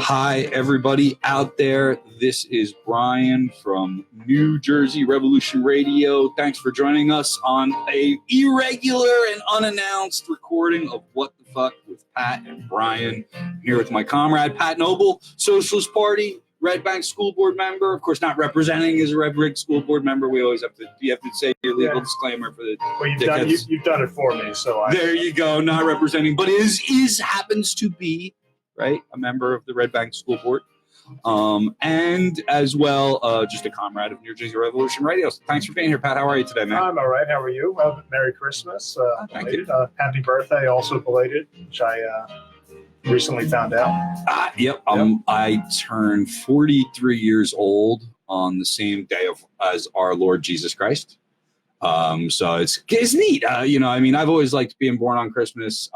Hi, everybody out there. This is Brian from New Jersey Revolution Radio. Thanks for joining us on a irregular and unannounced recording of What the Fuck with Pat and Brian. I'm here with my comrade, Pat Noble, Socialist Party, Red Bank School Board member. Of course, not representing as a Red Bank School Board member. We always have to, you have to say your legal disclaimer for the well, you've done it for me, so there you go, not representing, but happens to be, right, a member of the Red Bank School Board, and as well, just a comrade of New Jersey Revolution Radio. So thanks for being here, Pat. How are you today, man? I'm all right. How are you? Merry Christmas. Thank you. Happy birthday, also belated, which I recently found out. Yep. I turned 43 years old on the same day as our Lord Jesus Christ. So it's neat. I've always liked being born on Christmas.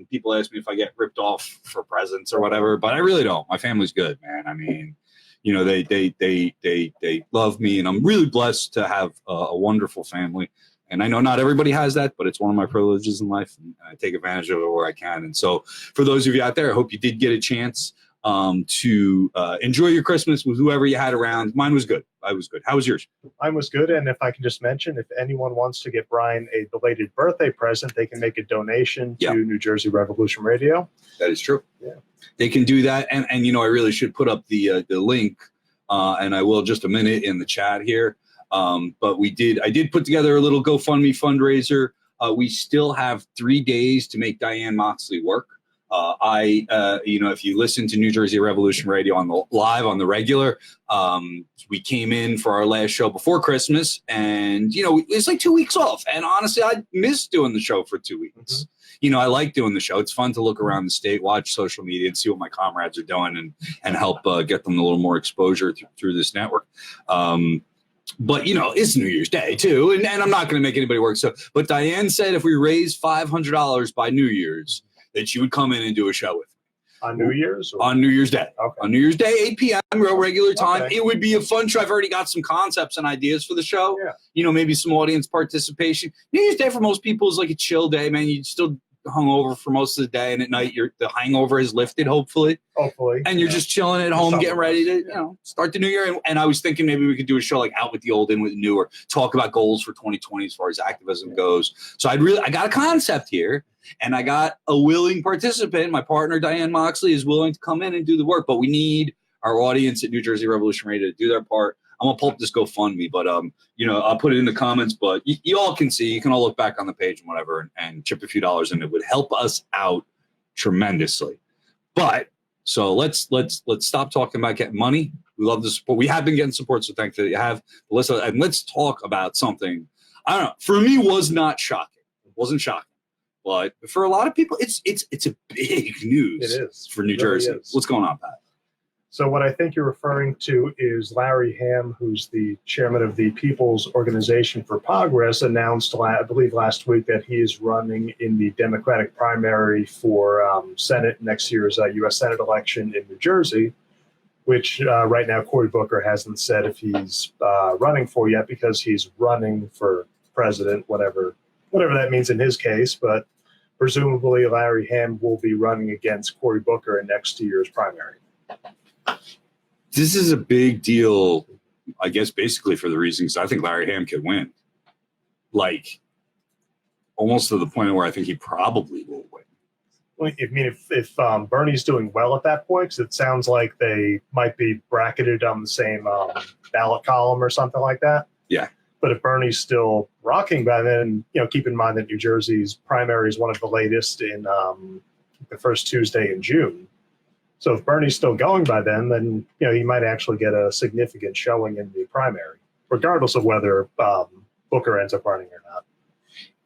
People ask me if I get ripped off for presents or whatever, but I really don't. My family's good, man. I mean, they love me, and I'm really blessed to have a wonderful family. And I know not everybody has that, but it's one of my privileges in life, and I take advantage of it where I can. And so for those of you out there, I hope you did get a chance to enjoy your Christmas with whoever you had around. Mine was good. I was good. How was yours? Mine was good. And if I can just mention, if anyone wants to get Brian a belated birthday present, they can make a donation to New Jersey Revolution Radio. That is true. Yeah, they can do that. And I really should put up the link, and I will just a minute in the chat here. But I did put together a little GoFundMe fundraiser. We still have 3 days to make Diane Moxley work. If you listen to New Jersey Revolution Radio on the regular, we came in for our last show before Christmas, and it's like 2 weeks off. And honestly, I missed doing the show for 2 weeks. Mm-hmm. I like doing the show. It's fun to look around the state, watch social media, and see what my comrades are doing, and help get them a little more exposure through this network. But it's New Year's Day too, and I'm not going to make anybody work. But Diane said if we raise $500 by New Year's, that she would come in and do a show with me. On New Year's? On New Year's Day. Okay. On New Year's Day, 8 p.m., real regular time. Okay. It would be a fun show. I've already got some concepts and ideas for the show. Yeah. Maybe some audience participation. New Year's Day for most people is like a chill day, man. You still hungover for most of the day, and at night the hangover is lifted, hopefully. And you're just chilling at home, getting ready to start the new year. And I was thinking maybe we could do a show like Out with the Old, In with the New, or talk about goals for 2020 as far as activism goes. So I got a concept here, and I got a willing participant. My partner Diane Moxley is willing to come in and do the work, but we need our audience at New Jersey Revolution Radio to do their part. I'm gonna pull up this GoFundMe, but I'll put it in the comments. But you all can see, you can all look back on the page and whatever, and chip a few dollars, and it would help us out tremendously. But so let's stop talking about getting money. We love the support. We have been getting support, so thank you that you have. Let's talk about something. I don't know. For me, was not shocking. It wasn't shocking, but for a lot of people, it's a big news. It is for New Jersey. What's going on, Pat? So what I think you're referring to is Larry Hamm, who's the chairman of the People's Organization for Progress, announced, I believe last week, that he is running in the Democratic primary for Senate next year's U.S. Senate election in New Jersey, which right now Cory Booker hasn't said if he's running for yet, because he's running for president, whatever that means in his case. But presumably Larry Hamm will be running against Cory Booker in next year's primary. This is a big deal, I guess, basically for the reasons I think Larry Hamm could win. Like, almost to the point where I think he probably will win. Well, I mean, if Bernie's doing well at that point, because it sounds like they might be bracketed on the same ballot column or something like that. Yeah. But if Bernie's still rocking by then, keep in mind that New Jersey's primary is one of the latest in the first Tuesday in June. So if Bernie's still going by then, he might actually get a significant showing in the primary, regardless of whether Booker ends up running or not.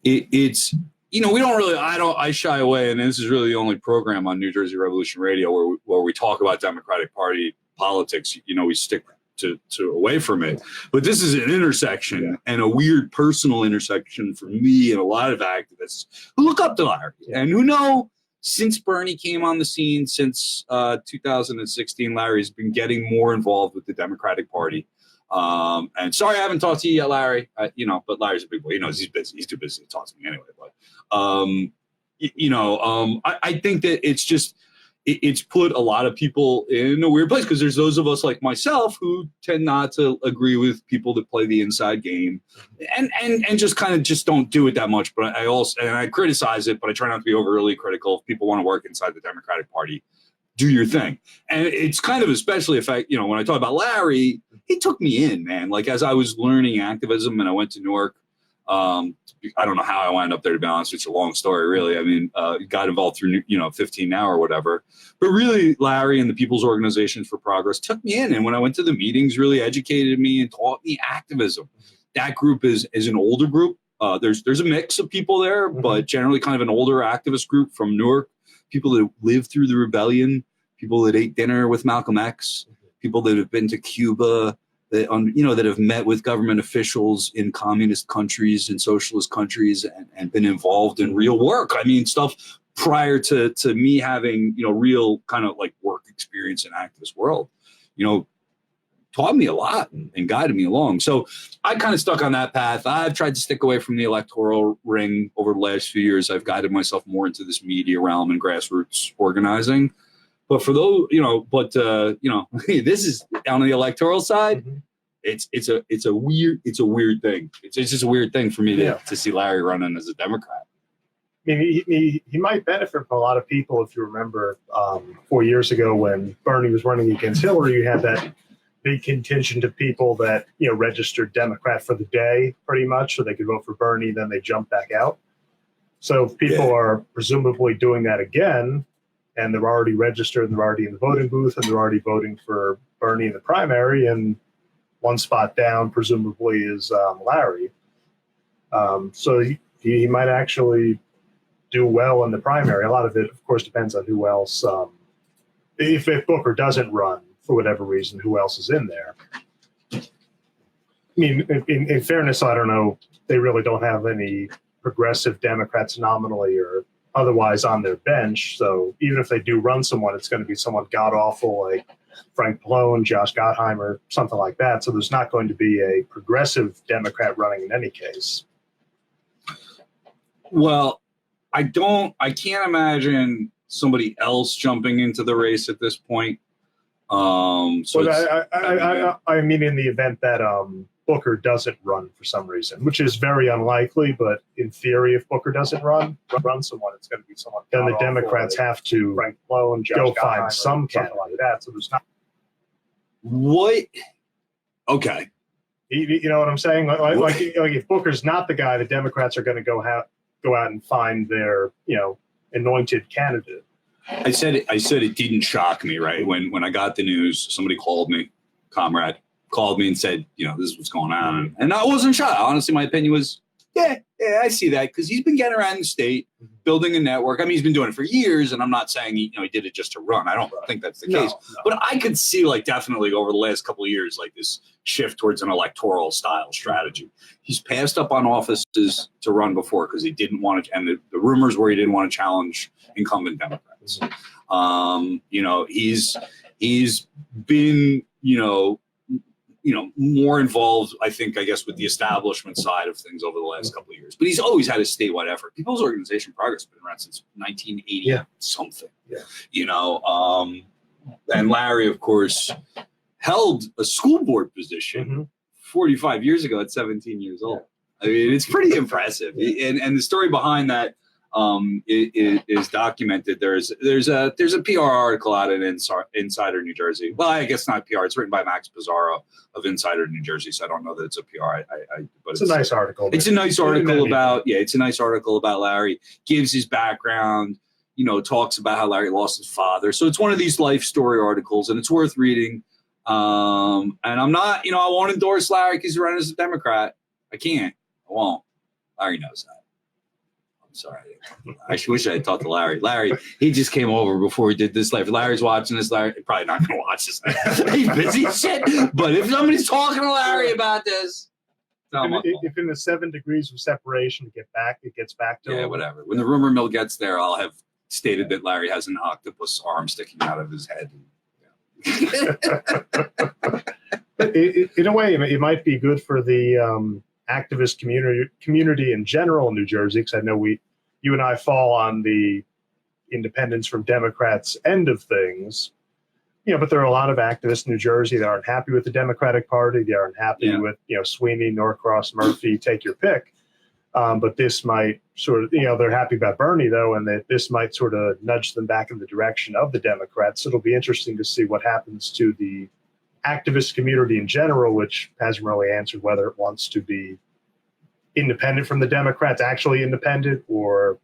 It's we don't really. I shy away, and this is really the only program on New Jersey Revolution Radio where we talk about Democratic Party politics. We stick to away from it. But this is an intersection, and a weird personal intersection for me and a lot of activists who look up to Larry and who know. Since Bernie came on the scene, since 2016, Larry's been getting more involved with the Democratic Party. And sorry, I haven't talked to you yet, Larry. But Larry's a big boy. He's busy. He's too busy to talk to me anyway. But I think that it's just it's put a lot of people in a weird place, because there's those of us like myself who tend not to agree with people that play the inside game, and just kind of just don't do it that much. But I criticize it, but I try not to be overly critical. If people want to work inside the Democratic Party, do your thing. And it's kind of especially when I talk about Larry, he took me in, man. Like, as I was learning activism and I went to Newark, I don't know how I wound up there, to be honest. It's a long story, really. I mean, got involved through, 15 Now or whatever. But really, Larry and the People's Organization for Progress took me in. And when I went to the meetings, really educated me and taught me activism. That group is an older group. There's a mix of people there, but generally kind of an older activist group from Newark, people that lived through the rebellion, people that ate dinner with Malcolm X, people that have been to Cuba, that have met with government officials in communist countries and socialist countries and been involved in real work. I mean, stuff prior to me having, real kind of like work experience in activist world, taught me a lot and guided me along. So I kind of stuck on that path. I've tried to stick away from the electoral ring over the last few years. I've guided myself more into this media realm and grassroots organizing. But for those, this is on the electoral side. It's a weird thing. It's just a weird thing for me to see Larry running as a Democrat. I mean, he might benefit from a lot of people. If you remember 4 years ago when Bernie was running against Hillary, you had that big contingent of people that, registered Democrat for the day, pretty much, so they could vote for Bernie, then they jumped back out. So people are presumably doing that again, and they're already registered, and they're already in the voting booth, and they're already voting for Bernie in the primary, and one spot down, presumably, is Larry. So he might actually do well in the primary. A lot of it, of course, depends on who else. If Booker doesn't run, for whatever reason, who else is in there. I mean, in fairness, I don't know. They really don't have any progressive Democrats nominally or otherwise on their bench. So even if they do run someone, it's going to be someone god-awful like Frank Pallone, Josh Gottheimer, something like that. So there's not going to be a progressive Democrat running in any case. Well, I can't imagine somebody else jumping into the race at this point. I mean, in the event that Booker doesn't run for some reason, which is very unlikely, but in theory, if Booker doesn't run someone, it's going to be someone. Then the Democrats have to Frank Pallone, go find some candidate like that. So there's not. What? Okay. You know what I'm saying? Like if Booker's not the guy, the Democrats are going to go out and find their anointed candidate. I said it didn't shock me, right? When I got the news, somebody called me, comrade called me and said, this is what's going on. And I wasn't shocked. Honestly, my opinion was, yeah, I see that, because he's been getting around the state, building a network. I mean, he's been doing it for years, and I'm not saying he did it just to run. I don't think that's the case. No. But I could see, definitely over the last couple of years, this shift towards an electoral style strategy. He's passed up on offices to run before because he didn't want to, and the rumors were he didn't want to challenge incumbent Democrats. He's been, more involved, I guess, with the establishment side of things over the last couple of years. But he's always had a statewide effort. People's Organization Progress has been around since 1980 something. Yeah. And Larry, of course, held a school board position 45 years ago at 17 years old. I mean, it's pretty impressive. And the story behind that is documented. There's a PR article out in Insider New Jersey. Well, I guess not PR. It's written by Max Pizarro of Insider New Jersey, so I don't know that it's a PR. But it's a nice article. It's a nice article about Larry. Gives his background. Talks about how Larry lost his father. So it's one of these life story articles, and it's worth reading. And I'm not, I won't endorse Larry because he's running as a Democrat. I can't. I won't. Larry knows that. Sorry. I wish I had talked to Larry. Larry, he just came over before we did this live. Larry's watching this. Larry probably not going to watch this. He's busy as shit. But if somebody's talking to Larry about this, if in the 7 degrees of separation it gets back to him. Whatever. When the rumor mill gets there, I'll have stated that Larry has an octopus arm sticking out of his head. In a way, it might be good for the activist community in general in New Jersey, because I know you and I fall on the independence from Democrats end of things. But there are a lot of activists in New Jersey that aren't happy with the Democratic Party. They aren't happy with, Sweeney, Norcross, Murphy, take your pick. But this might sort of, they're happy about Bernie, though, and that this might sort of nudge them back in the direction of the Democrats. It'll be interesting to see what happens to the activist community in general, which hasn't really answered whether it wants to be independent from the Democrats, actually independent, or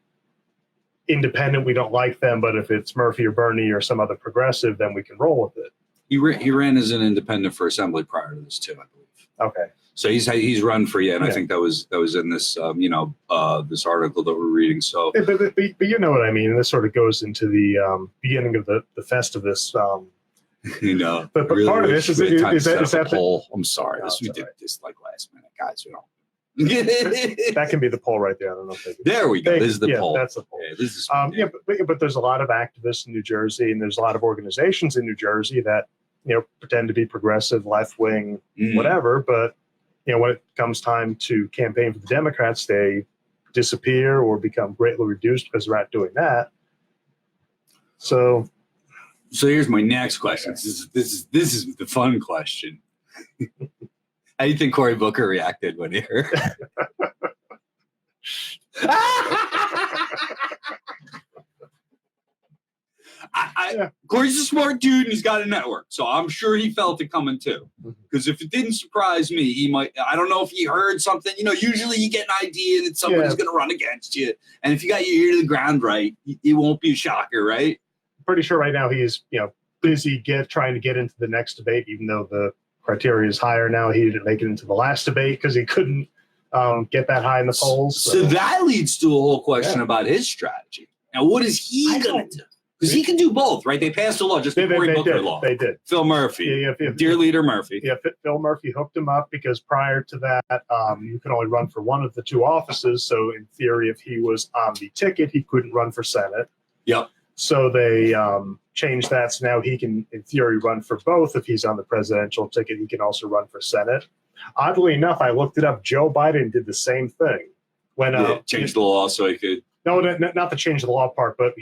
independent, we don't like them, but if it's Murphy or Bernie or some other progressive, then we can roll with it. He ran as an independent for Assembly prior to this too, I believe. Okay. So he's run for and I think that was in this this article that we're reading. So, but you know what I mean. This sort of goes into the beginning of the Festivus. But really part of this is that poll. I'm sorry, we did this like last minute, guys. That can be the poll right there. I don't know if they can. There we go. This is the poll. That's the poll. Yeah, this is, but there's a lot of activists in New Jersey, and there's a lot of organizations in New Jersey that pretend to be progressive, left wing, whatever. But when it comes time to campaign for the Democrats, they disappear or become greatly reduced because they're not doing that. So here's my next question. This is the fun question. How do you think Cory Booker reacted when he heard? Cory's a smart dude and he's got a network, so I'm sure he felt it coming too. Because if it didn't surprise me, he might. I don't know if he heard something. Usually you get an idea that somebody's going to run against you, and if you got your ear to the ground right, it won't be a shocker, right? Pretty sure right now he's busy trying to get into the next debate, even though the criteria is higher now. He didn't make it into the last debate because he couldn't get that high in the polls. So that leads to a whole question about his strategy. Now, what is he going to do? Because he can do both, right? They passed a law, just the Cory Booker law. They did. Phil Murphy, dear leader Murphy. Yeah, Phil Murphy hooked him up because prior to that, you could only run for one of the two offices. So in theory, if he was on the ticket, he couldn't run for Senate. Yep. So they changed that. So now he can, in theory, run for both. If he's on the presidential ticket, he can also run for Senate. Oddly enough, I looked it up. Joe Biden did the same thing. When changed the law so he could. No, not the change the law part, but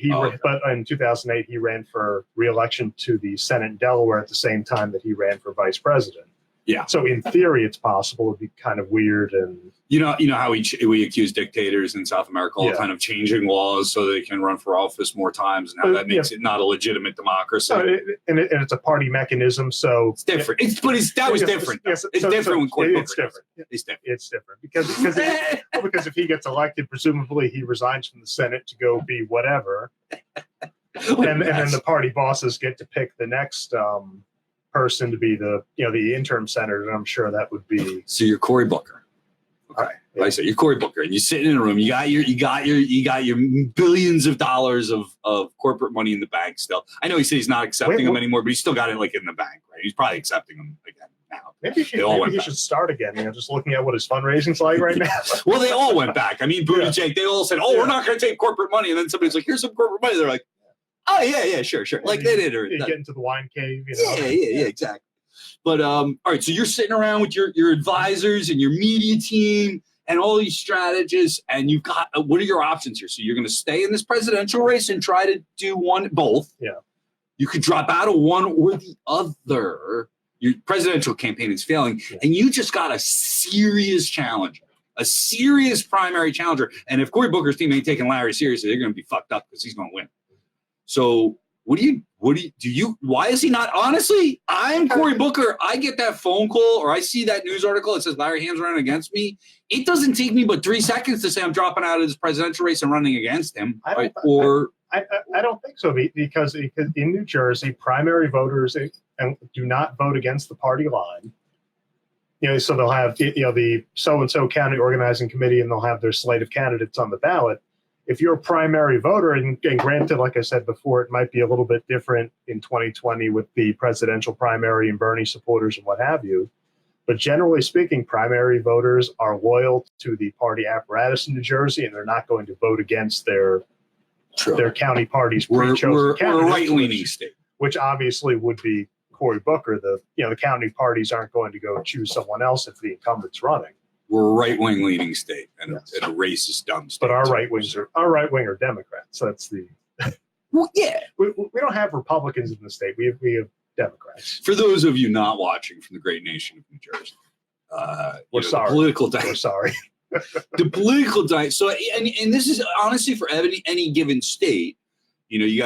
but in 2008 he ran for re-election to the Senate in Delaware at the same time that he ran for vice president. Yeah. So in theory, it's possible. It'd be kind of weird, and you know how we accuse dictators in South America all kind of changing laws so they can run for office more times, and how that makes it not a legitimate democracy. And it's a party mechanism, so it's different. That was different. It's different when Cory Booker. It's different. It's different because if he gets elected, presumably he resigns from the Senate to go be whatever, and then the party bosses get to pick the next person to be the interim senator, and I'm sure that would be. So you're Cory Booker. Okay. Like I said, you're Cory Booker, and you're sitting in a room. You got your billions of dollars of corporate money in the bank still. I know he said he's not accepting them anymore, but he's still got it like in the bank, right? He's probably accepting them again now. Maybe he should start again. Just looking at what his fundraising's like right now. Well, they all went back. I mean, Buttigieg, they all said, we're not going to take corporate money. And then somebody's like, here's some corporate money. They're like, oh, yeah, sure. Like they did. You get into the wine cave. Yeah, exactly. But all right, so you're sitting around with your advisors and your media team and all these strategists, and you've got what are your options here? So you're going to stay in this presidential race and try to do both. Yeah. You could drop out of one or the other. Your presidential campaign is failing, and you just got a serious challenger, a serious primary challenger. And if Cory Booker's team ain't taking Larry seriously, they're going to be fucked up because he's going to win. So why is he not? Honestly, I'm Cory Booker. I get that phone call or I see that news article that says Larry Hamm's running against me. It doesn't take me but 3 seconds to say I'm dropping out of this presidential race and running against him. I don't think so, because in New Jersey, primary voters do not vote against the party line. So they'll have the so-and-so county organizing committee, and they'll have their slate of candidates on the ballot. If you're a primary voter, and granted, like I said before, it might be a little bit different in 2020 with the presidential primary and Bernie supporters and what have you. But generally speaking, primary voters are loyal to the party apparatus in New Jersey, and they're not going to vote against their county parties. We're a right-leaning state, which obviously would be Cory Booker. The county parties aren't going to go choose someone else if the incumbent's running. We're a right-wing leaning state and a racist dumb state. But our right wing are Democrats. So that's the Well, yeah. We don't have Republicans in the state. We have Democrats. For those of you not watching from the great nation of New Jersey, we're sorry. We're sorry. The political diet. So, and this is honestly for any given state. You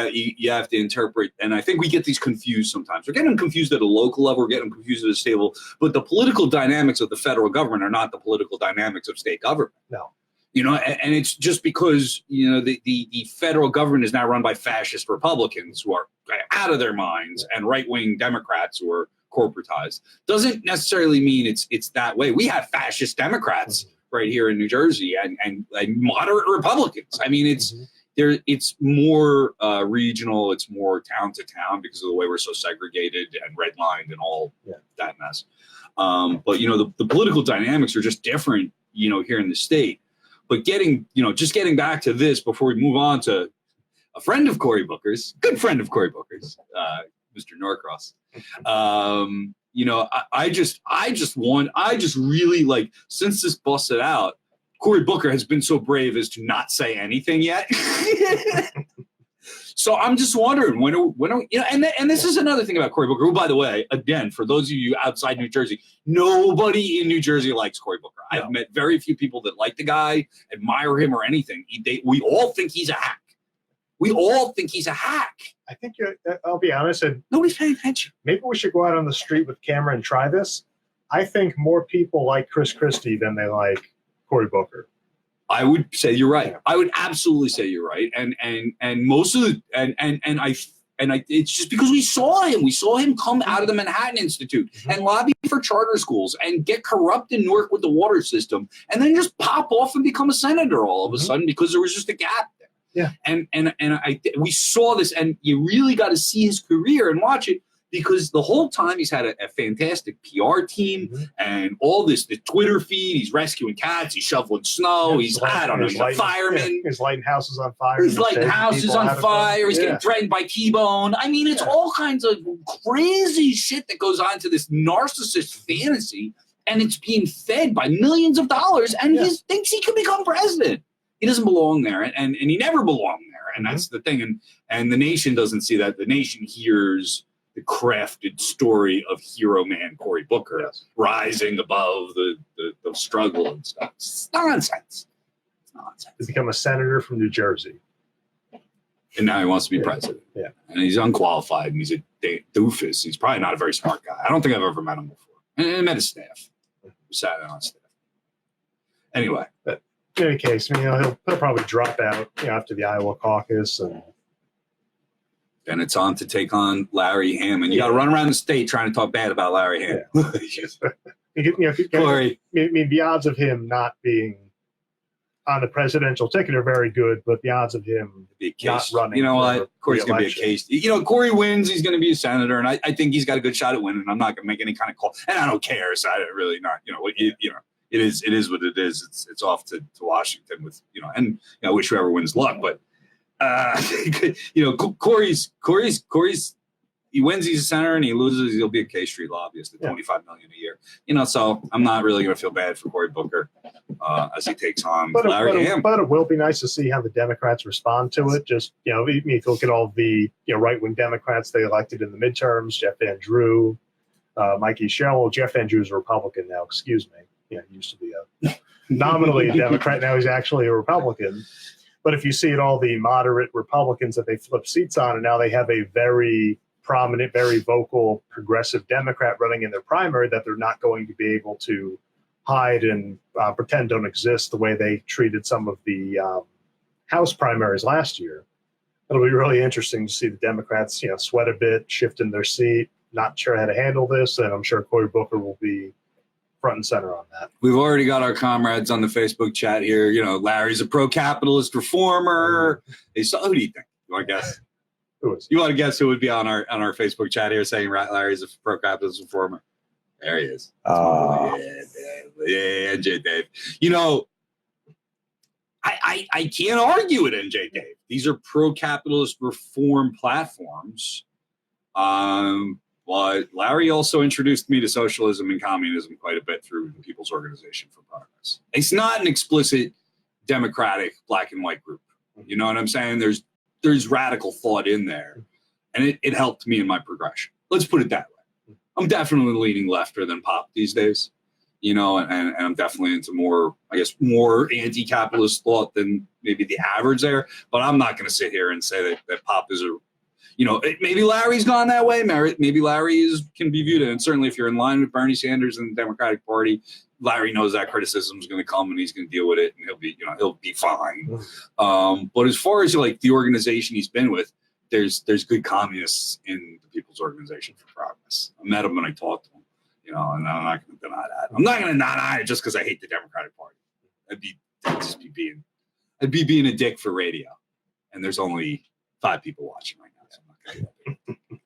have to interpret, and I think we get these confused sometimes. We're getting them confused at a local level. We're getting them confused at a state level. But the political dynamics of the federal government are not the political dynamics of state government. No. And it's just because, the federal government is now run by fascist Republicans who are out of their minds and right-wing Democrats who are corporatized. Doesn't necessarily mean it's that way. We have fascist Democrats right here in New Jersey and moderate Republicans. I mean, it's more regional. It's more town to town because of the way we're so segregated and redlined and all that mess. But, the political dynamics are just different, here in the state. But getting back to this before we move on to a friend of Cory Booker's, good friend of Cory Booker's, Mr. Norcross. I just really like, since this busted out, Cory Booker has been so brave as to not say anything yet. So I'm just wondering when and this is another thing about Cory Booker, who, by the way, again, for those of you outside New Jersey, nobody in New Jersey likes Cory Booker. No. I've met very few people that like the guy, admire him, or anything. We all think he's a hack. I think I'll be honest, and nobody's paying attention. Maybe we should go out on the street with camera and try this. I think more people like Chris Christie than they like Cory Booker. I would say you're right. Yeah. I would absolutely say you're right. And most of the it's just because we saw him come out of the Manhattan Institute and lobby for charter schools and get corrupt in Newark with the water system and then just pop off and become a senator all of a sudden because there was just a gap there. Yeah. We saw this, and you really got to see his career and watch it, because the whole time he's had a fantastic PR team and all this, the Twitter feed. He's rescuing cats. He's shoveling snow. He's a fireman. Yeah, he's lighting houses on fire. He's lighting houses on fire. He's getting threatened by T-Bone. I mean, it's all kinds of crazy shit that goes on to this narcissist fantasy, and it's being fed by millions of dollars, and he thinks he can become president. He doesn't belong there, and he never belonged there, and that's the thing. And the nation doesn't see that. The nation hears the crafted story of hero man Cory Booker rising above the struggle and stuff. It's nonsense. To become a senator from New Jersey. And now he wants to be president. Yeah. And he's unqualified, and he's a doofus. He's probably not a very smart guy. I don't think I've ever met him before. And I met his staff. Sat on staff. Anyway. But in any case, he'll probably drop out after the Iowa caucus, and it's on to take on Larry Hamm. And you got to run around the state trying to talk bad about Larry Hamm. Cory. The odds of him not being on the presidential ticket are very good, but the odds of him not running. You know what? Cory's going to be a case. Cory wins. He's going to be a senator, and I think he's got a good shot at winning. I'm not going to make any kind of call, and I don't care. So I really not. It is what it is. It's off to Washington with and I wish whoever wins luck, but. Cory's he wins, he's a senator, and he loses, he'll be a K Street lobbyist at $25 million a year. So I'm not really going to feel bad for Cory Booker as he takes on Larry Hamm. But it will be nice to see how the Democrats respond to it. Just if you look at all the right wing Democrats they elected in the midterms, Jeff Van Drew, Mikey Sherrill. Jeff Van Drew is a Republican now. Excuse me. He used to be nominally a Democrat. Now he's actually a Republican. But if you see it, all the moderate Republicans that they flip seats on, and now they have a very prominent, very vocal progressive Democrat running in their primary that they're not going to be able to hide and pretend don't exist the way they treated some of the House primaries last year. It'll be really interesting to see the Democrats, sweat a bit, shift in their seat, not sure how to handle this, and I'm sure Cory Booker will be front and center on that. We've already got our comrades on the Facebook chat here. Larry's a pro-capitalist reformer. Who do you think? You want to guess? Who is? You want to guess who would be on our Facebook chat here saying Larry's a pro-capitalist reformer? There he is. Yeah, NJ Dave. I can't argue with NJ Dave. These are pro-capitalist reform platforms. But Larry also introduced me to socialism and communism quite a bit through the People's Organization for Progress. It's not an explicit democratic black and white group. You know what I'm saying? There's there's radical thought in there, and it helped me in my progression. Let's put it that way. I'm definitely leaning lefter than Pop these days, and I'm definitely into more anti-capitalist thought than maybe the average there. But I'm not going to sit here and say that Pop is maybe Larry's gone that way. Maybe Larry can be viewed, and certainly if you're in line with Bernie Sanders and the Democratic Party, Larry knows that criticism is going to come, and he's going to deal with it, and he'll be fine. But as far as like the organization he's been with, there's good communists in the People's Organization for Progress. I met him when I talked to him, and I'm not going to deny that. I'm not going to deny it just because I hate the Democratic Party. I'd be being a dick for radio, and there's only 5 people watching right now. So I'm not going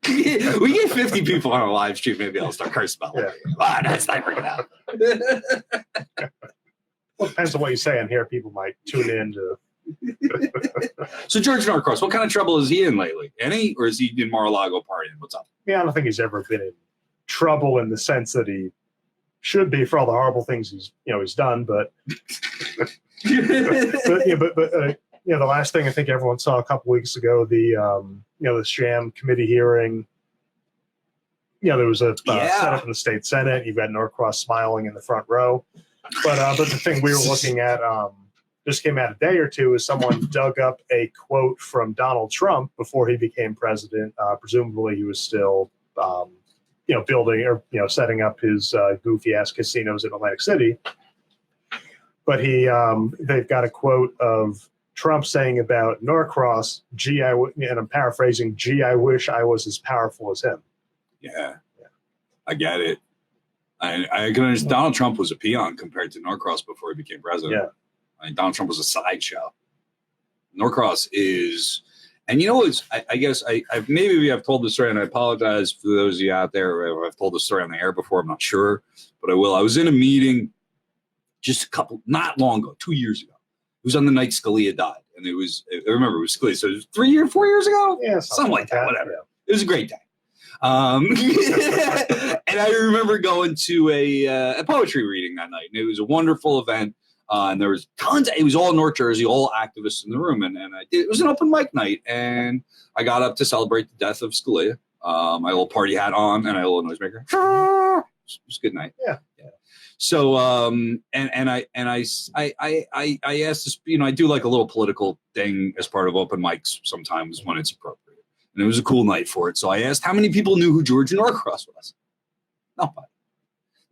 to do that. We get 50 people on a live stream. Maybe I'll start cursing about it. That's not working out. Well, depends on what you say in here. People might tune in to. So George Norcross, what kind of trouble is he in lately? Any, or is he in Mar-a-Lago partying? What's up? Yeah, I don't think he's ever been in trouble in the sense that he should be for all the horrible things he's done. But the last thing I think everyone saw a couple weeks ago, the sham committee hearing. There was a setup in the state Senate. You've got Norcross smiling in the front row. But the thing we were looking at just came out a day or two is someone dug up a quote from Donald Trump before he became president. Presumably he was still, building or, setting up his goofy ass casinos in Atlantic City. But they've got a quote of Trump saying about Norcross, and I'm paraphrasing, gee, I wish I was as powerful as him. Yeah. I get it. I can understand. Donald Trump was a peon compared to Norcross before he became president. Yeah. Donald Trump was a sideshow. Norcross is, and I guess maybe I've told the story, and I apologize for those of you out there. I've told the story on the air before. I'm not sure, but I will. I was in a meeting not long ago, 2 years ago. It was on the night Scalia died, and I remember it was Scalia. So it was 4 years ago? Yeah, something like that. Whatever. Yeah. It was a great day. And I remember going to a poetry reading that night, and it was a wonderful event. And there was tons. It was all North Jersey, all activists in the room, and it was an open mic night. And I got up to celebrate the death of Scalia. My little party hat on, and I had a little noisemaker. It was a good night. Yeah. So I asked this. I do like a little political thing as part of open mics sometimes when it's appropriate. And it was a cool night for it. So I asked how many people knew who George Norcross was.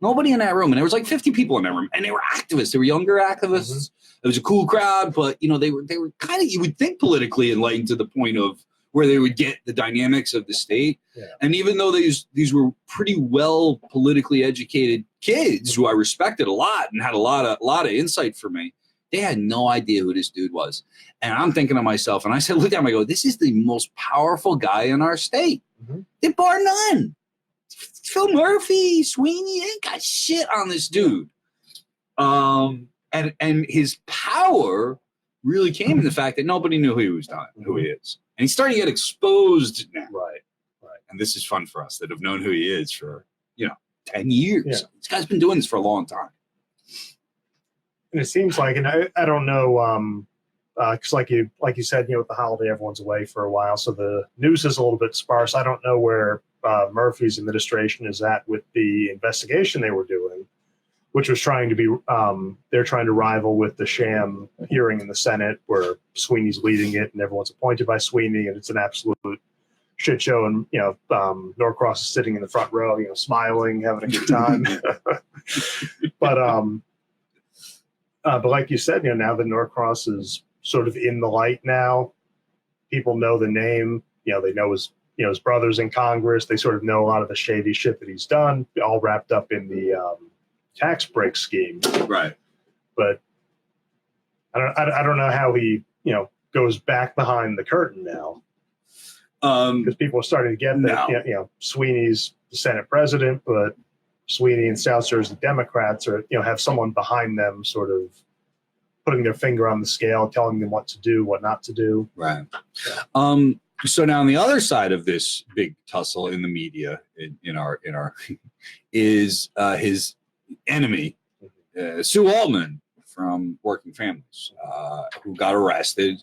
Nobody in that room. And there was like 50 people in that room. And they were activists. They were younger activists. Mm-hmm. It was a cool crowd. But, they were kind of, you would think, politically enlightened to the point of where they would get the dynamics of the state. Yeah. And even though these were pretty well politically educated kids who I respected a lot and had a lot of insight for me, they had no idea who this dude was. And I'm thinking to myself, and I said, look at him, I go, this is the most powerful guy in our state. Mm-hmm. Bar none. Phil Murphy, Sweeney, they ain't got shit on this dude. And his power really came in the fact that nobody knew who he was doing, who he is. And he's starting to get exposed now. Right. And this is fun for us that have known who he is for, 10 years. Yeah. This guy's been doing this for a long time. And it seems like, and I don't know, because like you said, with the holiday, everyone's away for a while, so the news is a little bit sparse. I don't know where Murphy's administration is at with the investigation they were doing, which was trying to be, they're trying to rival with the sham hearing in the Senate where Sweeney's leading it and everyone's appointed by Sweeney, and it's an absolute shit show. And, Norcross is sitting in the front row, smiling, having a good time. But like you said, now that Norcross is sort of in the light now, people know the name, they know his brother's in Congress. They sort of know a lot of the shady shit that he's done, all wrapped up in the tax break scheme. Right. But I don't know how he, goes back behind the curtain now. Because people are starting to get that, Sweeney's the Senate president, but Sweeney and South Jersey Democrats are, have someone behind them sort of putting their finger on the scale, telling them what to do, what not to do. Right. Yeah. So now on the other side of this big tussle in the media, in our is his enemy, Sue Altman from Working Families, who got arrested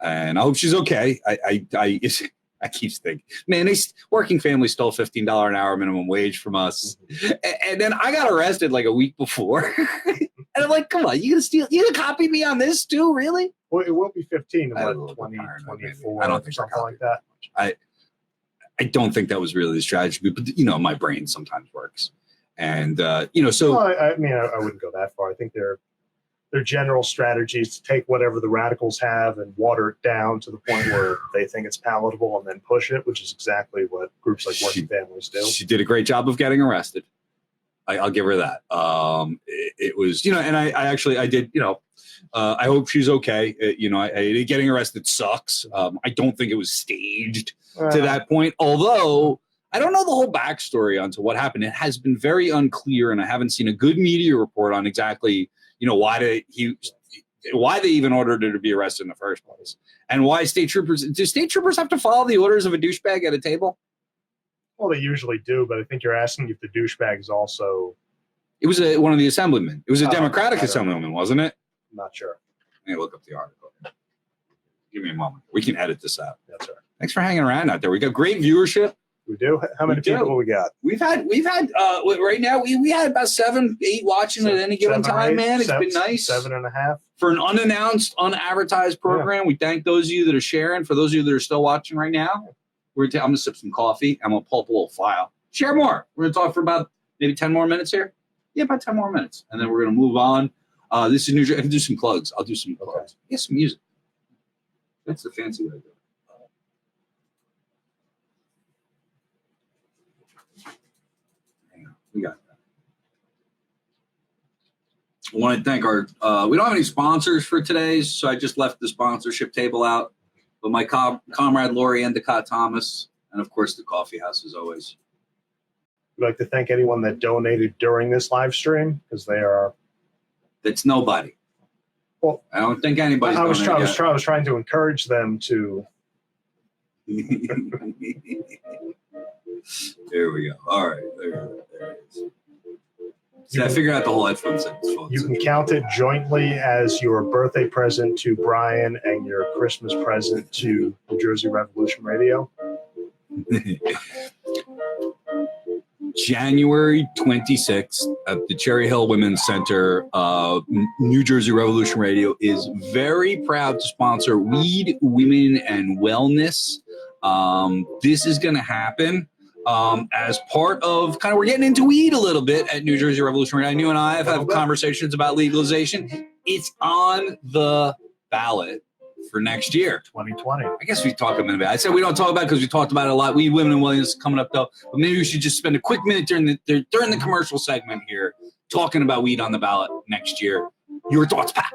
and I hope she's okay. I keep thinking, man, working families stole $15 an hour minimum wage from us. And then I got arrested like a week before. And I'm like, come on, you gonna copy me on this too, really? Well, it will be 15 in like 2024. I don't think something like that. I don't think that was really the strategy, but my brain sometimes works. And so well, I mean, I wouldn't go that far. I think their general strategy is to take whatever the radicals have and water it down to the point where they think it's palatable and then push it, which is exactly what groups like Working Families do. She did a great job of getting arrested. I'll give her that. It was, and I did, I hope she's okay. Getting arrested sucks. I don't think it was staged to that point, although I don't know the whole backstory onto what happened. It has been very unclear, and I haven't seen a good media report on exactly why they even ordered her to be arrested in the first place, and why do state troopers have to follow the orders of a douchebag at a table? Well, they usually do, but I think you're asking if the douchebag is also. It was one of the assemblymen. It was a Democratic assemblyman, wasn't it? I'm not sure. Let me look up the article. Give me a moment. We can edit this out. That's right. Thanks for hanging around out there. We got great viewership. We do. How many people we got? We've had right now we had about 7, 8 watching at any given time, man. It's been nice. 7.5 for an unannounced, unadvertised program. Yeah. We thank those of you that are sharing. For those of you that are still watching right now, I'm gonna sip some coffee. I'm gonna pull up a little file. Share more. We're gonna talk for about maybe 10 more minutes here. Yeah, about 10 more minutes, and then we're gonna move on. This is New Jersey. I can do some plugs. I'll do some plugs. Get some music. That's the fancy way to do it. We got that. I want to thank our, we don't have any sponsors for today, so I just left the sponsorship table out. But my comrade Lori Endicott Thomas, and of course the coffee house as always. We'd like to thank anyone that donated during this live stream, because they are. That's nobody. Well, I don't think anybody's. I was trying to encourage them to. There we go. All right. There it is. See, I figured out the whole headphone thing. You can count it jointly as your birthday present to Brian and your Christmas present to New Jersey Revolution Radio. January 26th at the Cherry Hill Women's Center, New Jersey Revolution Radio is very proud to sponsor Weed, Women, and Wellness. This is going to happen as part of we're getting into weed a little bit at New Jersey Revolution Radio. You and I have had conversations about legalization. It's on the ballot for next year, 2020. I guess we talk a minute about it. I said we don't talk about it because we talked about it a lot. Weed, Women, and Wellness coming up though, but maybe we should just spend a quick minute during the commercial segment here talking about weed on the ballot next year. Your thoughts, Pat?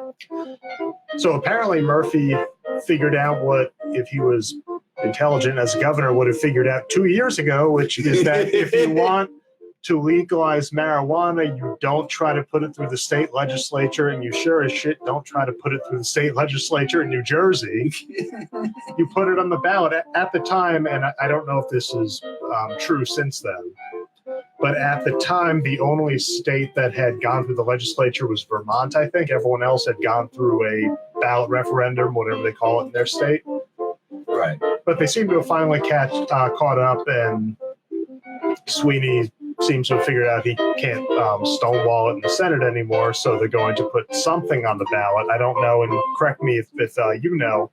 So apparently Murphy figured out what, if he was intelligent as a governor, would have figured out 2 years ago, which is that if you want to legalize marijuana, you don't try to put it through the state legislature, and you sure as shit don't try to put it through the state legislature in New Jersey. You put it on the ballot at the time, and I don't know if this is true since then, but at the time, the only state that had gone through the legislature was Vermont, I think. Everyone else had gone through a ballot referendum, whatever they call it in their state. Right. But they seem to have finally caught up, and Sweeney seems to have figured out he can't stonewall it in the Senate anymore, so they're going to put something on the ballot. I don't know, and correct me if you know,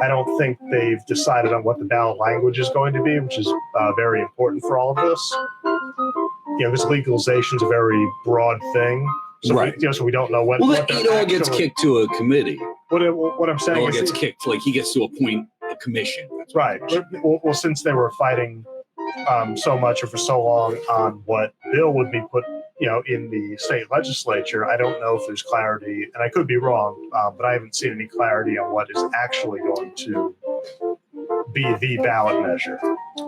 I don't think they've decided on what the ballot language is going to be, which is very important for all of this. Because legalization is a very broad thing. So right. So we don't know what. Well, it all gets kicked to a committee. What I'm saying is it gets kicked. He gets to appoint a commission. That's right. Well, since they were fighting so much or for so long on what bill would be put, in the state legislature, I don't know if there's clarity, and I could be wrong, but I haven't seen any clarity on what is actually going to be the ballot measure.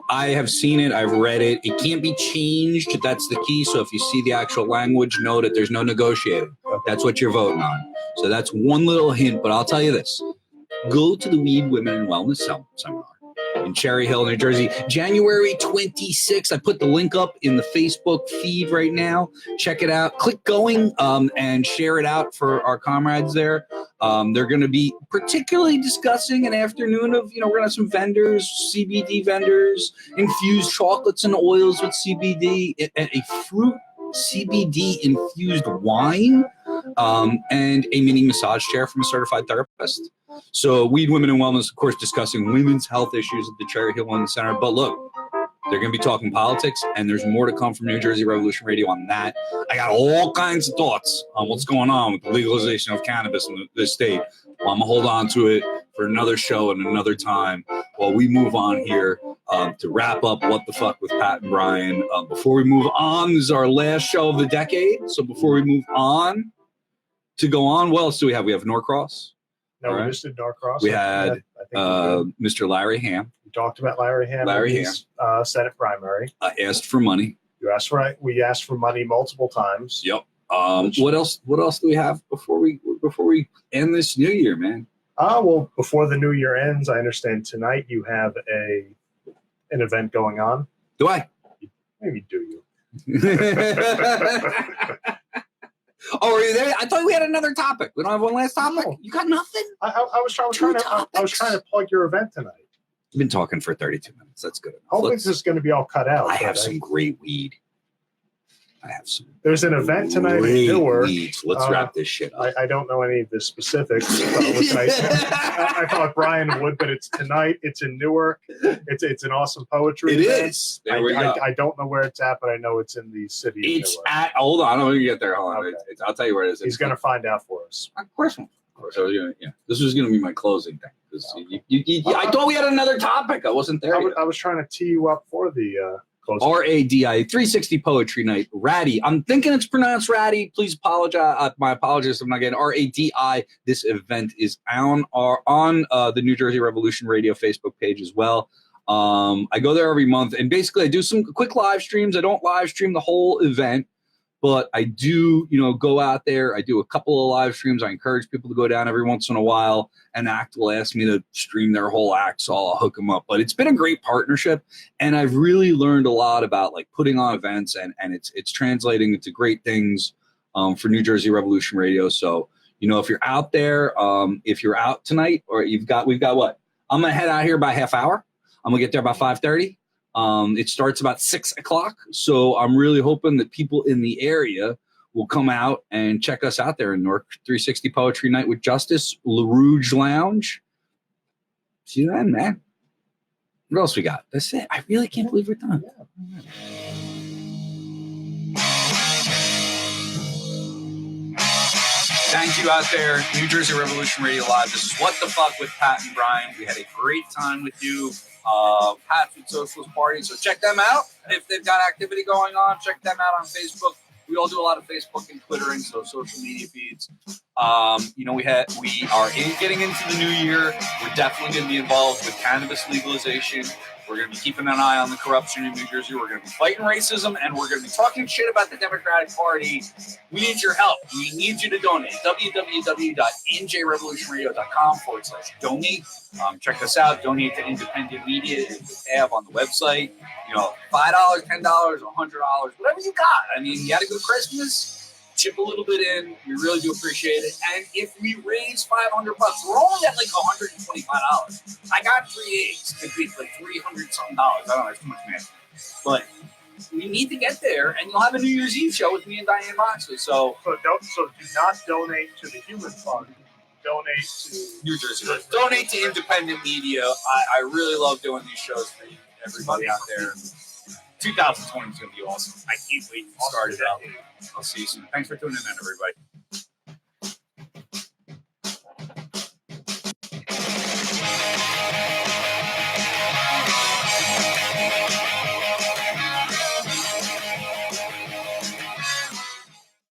I have seen it. I've read it. It can't be changed. That's the key. So if you see the actual language, know that there's no negotiating. That's what you're voting on. So that's one little hint, but I'll tell you this. Go to the Weed, Women, and Wellness seminar. in Cherry Hill, New Jersey. January 26th. I put the link up in the Facebook feed right now. Check it out. Click going and share it out for our comrades there. They're going to be particularly discussing an afternoon of, we're going to have some vendors, CBD vendors, infused chocolates and oils with CBD, a fruit CBD infused wine, and a mini massage chair from a certified therapist. So Weed, Women, and Wellness, of course, discussing women's health issues at the Cherry Hill Wellness Center. But look, they're going to be talking politics, and there's more to come from New Jersey Revolution Radio on that. I got all kinds of thoughts on what's going on with the legalization of cannabis in this state. Well, I'm going to hold on to it for another show and another time while we move on here to wrap up What the Fuck with Pat and Brian. Before we move on, this is our last show of the decade. So before we move on to go on, what else do we have? We have Norcross. No, we just did Norcross. We had Mr. Larry Hamm. We talked about Larry Hamm. Senate primary. I asked for money. We asked for money multiple times. Yep. What else do we have before we end this new year, man? Well, before the new year ends, I understand tonight you have an event going on. Do I? Maybe do you? Oh, are you there? I thought we had another topic. We don't have one last topic. No. You got nothing? I was trying to plug your event tonight. We've been talking for 32 minutes. That's good enough. Hopefully this is going to be all cut out. I have some great weed. There's an event tonight in Newark. Let's wrap this shit up. I don't know any of the specifics. I thought Brian would, but it's tonight. It's in Newark. It's an awesome poetry event. It is. There we go. I don't know where it's at, but I know it's in the city of Newark. It's at. Hold on, I don't want to get there. Hold on. Okay. I'll tell you where it is. He's going to find out for us. Of course. So, yeah. This was going to be my closing thing. I thought we had another topic. I wasn't there. I was trying to tee you up for the closing. RADI 360 Poetry Night. Ratty. I'm thinking it's pronounced Ratty. Please apologize. My apologies if I'm not getting RADI. This event is on the New Jersey Revolution Radio Facebook page as well. I go there every month, and basically I do some quick live streams. I don't live stream the whole event, but I do, go out there. I do a couple of live streams. I encourage people to go down every once in a while. An act will ask me to stream their whole act, so I'll hook them up. But it's been a great partnership, and I've really learned a lot about putting on events, and it's translating into great things for New Jersey Revolution Radio. So, if you're out there, if you're out tonight, or we've got what? I'm gonna head out here by half hour. I'm gonna get there by 5:30. It starts about 6 o'clock. So I'm really hoping that people in the area will come out and check us out there in Newark. 360 Poetry Night with Justice, LaRouge Lounge. See you then, man. What else we got? That's it. I really can't believe we're done. Thank you out there, New Jersey Revolution Radio Live. This is What the Fuck with Pat and Brian. We had a great time with you. Pat Food Socialist Party. So check them out. If they've got activity going on, check them out on Facebook. We all do a lot of Facebook and Twittering, so social media feeds. We are getting into the new year. We're definitely going to be involved with cannabis legalization. We're going to be keeping an eye on the corruption in New Jersey. We're going to be fighting racism, and we're going to be talking shit about the Democratic Party. We need your help. We need you to donate. www.njrevolutionradio.com/donate. Check us out. Donate to independent media tab on the website. $5, $10, $100, whatever you got. I mean, you had a good Christmas. Chip a little bit in. We really do appreciate it. And if we raise $500, we're only at $125. I got 3 eggs. Could be $300 something. I don't know. It's too much math. But we need to get there, and you'll have a New Year's Eve show with me and Diane Moxley. So do not donate to the Human Fund. Donate to New Jersey. Donate to independent media. I really love doing these shows for everybody out there. 2020 is going to be awesome. I can't wait to start it out. I'll see you soon. Thanks for tuning in, everybody.